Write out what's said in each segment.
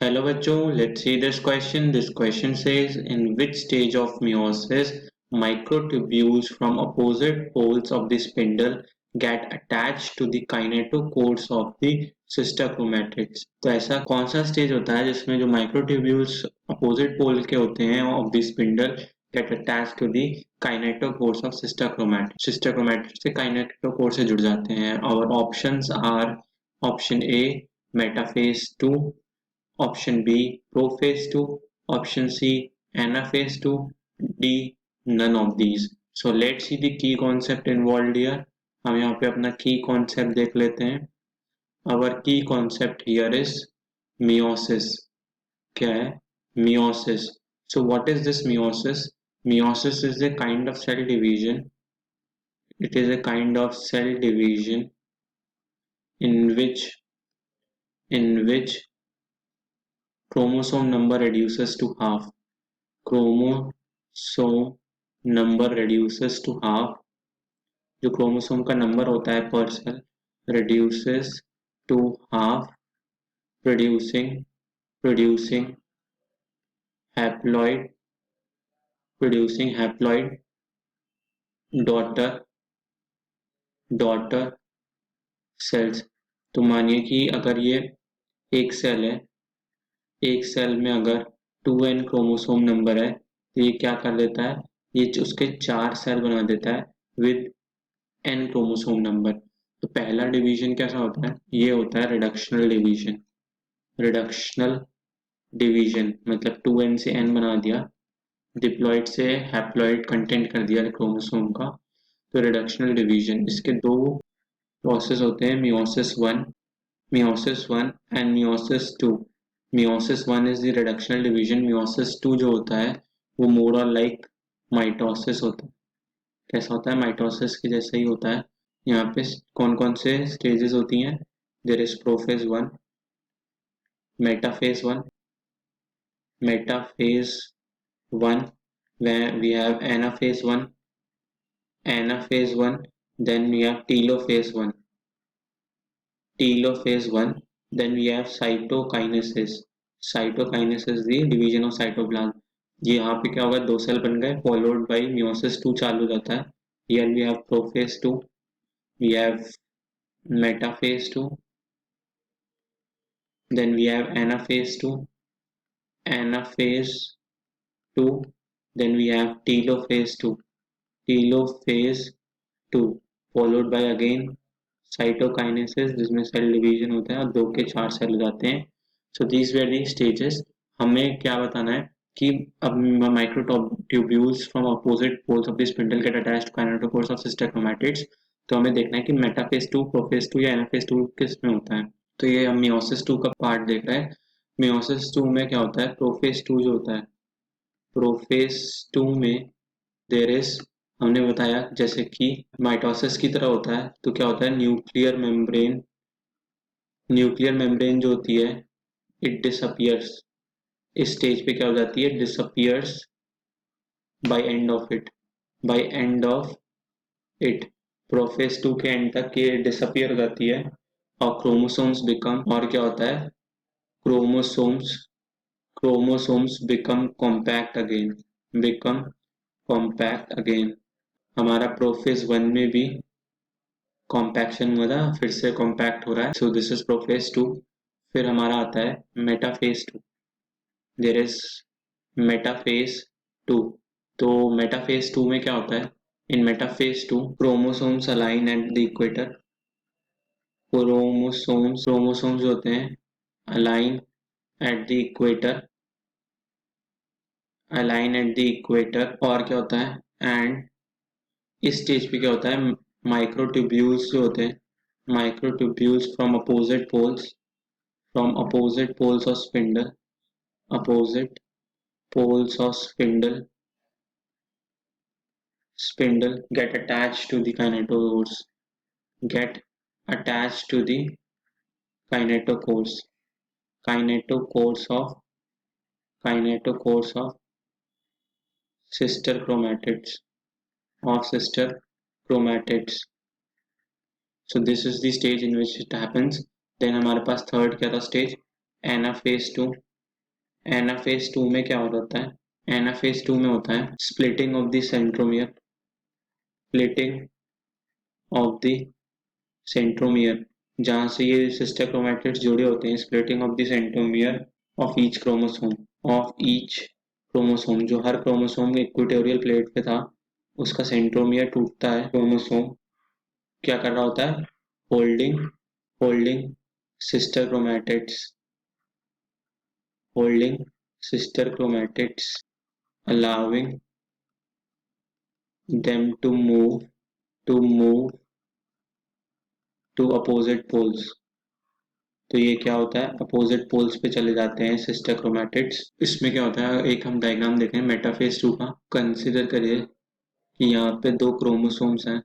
Hello bachcho, let's see this question. This question says, in which stage of meiosis microtubules from opposite poles of the spindle get attached to the kinetochores of the sister chromatids? तो ऐसा कौन सा stage होता है जिसमें जो microtubules opposite pole के होते हैं of the spindle get attached to the kinetochores of sister chromatids से kinetochore से जुड़ जाते हैं और options are option A metaphase 2, option B prophase 2, option C anaphase 2, D none of these. So let's see the key concept involved here. हम यहाँ पे अपना key concept देख लेते हैं. Our key concept here is meiosis. क्या है? Meiosis. So what is this meiosis? Meiosis is a kind of cell division. It is a kind of cell division in which chromosome number reduces to half. Chromosome number reduces to half. जो chromosome का number होता है पर cell reduces to half, producing haploid daughter cells. तो मानिए कि अगर ये एक सेल है, एक सेल में अगर 2n क्रोमोसोम नंबर है तो ये क्या कर देता है, ये उसके 4 सेल बना देता है विद n क्रोमोसोम नंबर. तो पहला डिवीजन कैसा होता है, ये होता है रिडक्शनल डिवीजन मतलब 2n से n बना दिया, डिप्लॉइड से हैप्लॉइड कंटेंट कर दिया क्रोमोसोम का, तो रिडक्शनल डिवीजन. इसके दो प्रोसेस होते हैं, meiosis 1 and meiosis 2. meiosis 1 is the reductional division. meiosis 2 जो होता है वो मोर और लाइक माइटोसिस होता है. कैसा होता है, माइटोसिस के जैसा ही होता है. यहाँ पे कौन कौन से स्टेजेस होती हैं, there is prophase 1, metaphase 1, metaphase 1, where we have anaphase 1, then we have telophase 1, then we have cytokinesis. Cytokinesis the division of cytoplasm. ये यहाँ पे क्या होगा, 2 सेल बन गए, followed by meiosis 2 चालू हो जाता है. Here we have prophase 2, we have metaphase 2, then we have anaphase 2, then we have telophase 2, followed by again cytokinesis जिसमें सेल डिवीजन होता है और 2 के 4 सेल हो जाते हैं. So these were the stages. हमें क्या बताना है कि अब microtubules from opposite poles of the spindle get attached to kinetochores of sister chromatids. तो हमें देखना है कि मेटाफेज 2, प्रोफेज 2 या एनाफेज 2 किस में होता है. तो ये हम मियोसिस 2 का पार्ट देख रहे हैं. मियोसिस 2 में क्या होता है, प्रोफेज 2 जो होता है, प्रोफेज 2 में देयर इज, हमने बताया जैसे कि माइटोसिस की तरह होता है, तो क्या होता है, न्यूक्लियर मेम्ब्रेन जो होती है इट डिसअपियर्स. इस स्टेज पे क्या हो जाती है, disappears by end of it. Prophase 2 के एंड तक ये डिसअपियर हो जाती है और क्रोमोसोम्स बिकम, और क्या होता है, क्रोमोसोम्स बिकम कॉम्पैक्ट अगेन. हमारा प्रोफेज 1 में भी कॉम्पैक्शन हुआ था, फिर से कॉम्पैक्ट हो रहा है. So this is prophase 2. फिर हमारा आता है मेटाफेज 2. There is metaphase 2. तो मेटाफेज 2 में क्या होता है, in metaphase 2 chromosomes align at the equator. Chromosomes होते हैं अलाइन एट द इक्वेटर. और क्या होता है, एंड इस स्टेज पे क्या होता है, माइक्रोट्यूब्यूल्स जो होते हैं, microtubules from opposite poles of spindle, opposite poles of spindle get attached to the kinetochores, get attached to the kinetochores kinetochores of sister chromatids. So this is the stage in which it happens. Then हमारे पास third क्या था stage, anaphase 2. Anaphase 2 में क्या होता है? Anaphase 2 में होता है splitting of the centromere, splitting of the centromere, जहाँ से ये सिस्टर क्रोमैटिड्स जुड़े होते हैं, splitting of the centromere of each chromosome, of each chromosome, जो हर क्रोमोसोम इक्वेटोरियल प्लेट पे था उसका सेंट्रोमियर टूटता है। क्रोमोसोम क्या कर रहा होता है? Holding holding sister chromatids, holding sister chromatids, allowing them to move to opposite poles। तो ये क्या होता है? अपोजिट पोल्स पे चले जाते हैं सिस्टर क्रोमैटिड्स। इसमें क्या होता है, एक हम डायग्राम देखें मेटाफेज 2 का। कंसिडर करिए कि यहाँ पे दो क्रोमोसोम्स हैं,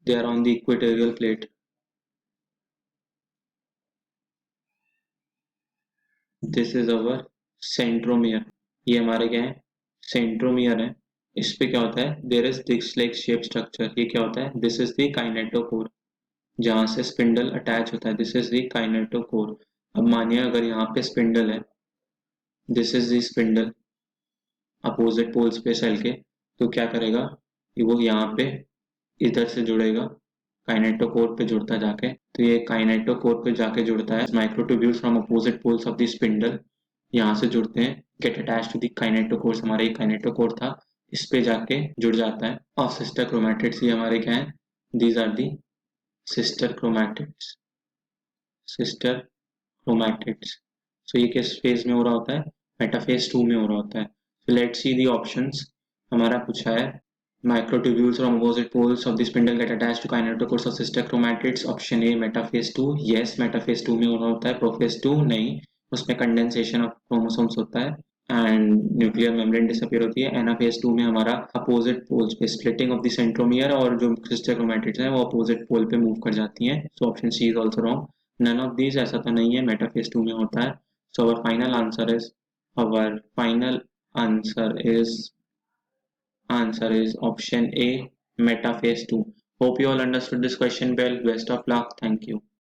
they are on the equatorial plate. This is our centromere, ये हमारे क्या है? सेंट्रोमियर है। इस पे क्या होता है? There is this like shape structure. ये क्या होता है? दिस इज द काइनेटोकोर, जहाँ से स्पिंडल अटैच होता है। This is the kinetochore. अब मानिए अगर यहाँ पे स्पिंडल है, this is the spindle opposite poles पे सेल के, तो क्या करेगा कि वो यहाँ पे इधर से जुड़ेगा, काइनेटोकोर पे जुड़ता जाके। तो ये काइनेटोकोर पे जाके जुड़ता है। Microtubules from opposite poles of the spindle यहाँ से जुड़ते हैं, get attach to the kinetochore. हमारा ये काइनेटोकोर था, इस पे जाके जुड़ जाता है। और सिस्टर क्रोमैटिड्स ये हमारे क्या है? These are the sister chromatids, sister chromatids. So ये किस फेज में हो रहा होता है? मेटाफेज 2 में हो रहा होता है। So let's see the options. हमारा पूछा है microtubules from opposite poles of the spindle get attached to kinetochores of sister chromatids। Option A metaphase 2, yes metaphase 2 में होना होता है। प्रोफेज 2 नहीं, उसमें कंडेंसेशन ऑफ क्रोमोसोम्स होता है एंड न्यूक्लियर मेम्ब्रेन डिसअपीयर होती है। एनाफेज 2 में हमारा अपोजिट पोल्स पे स्प्लिटिंग ऑफ द सेंट्रोमियर और जो सिस्टर क्रोमैटिड्स हैं वो अपोजिट पोल पे मूव कर जाती हैं। So option C is also wrong. None of these, ऐसा तो नहीं है, मेटाफेज 2 में होता है। So our final answer is option A, metaphase 2। Hope you all understood this question well. Best of luck. Thank you.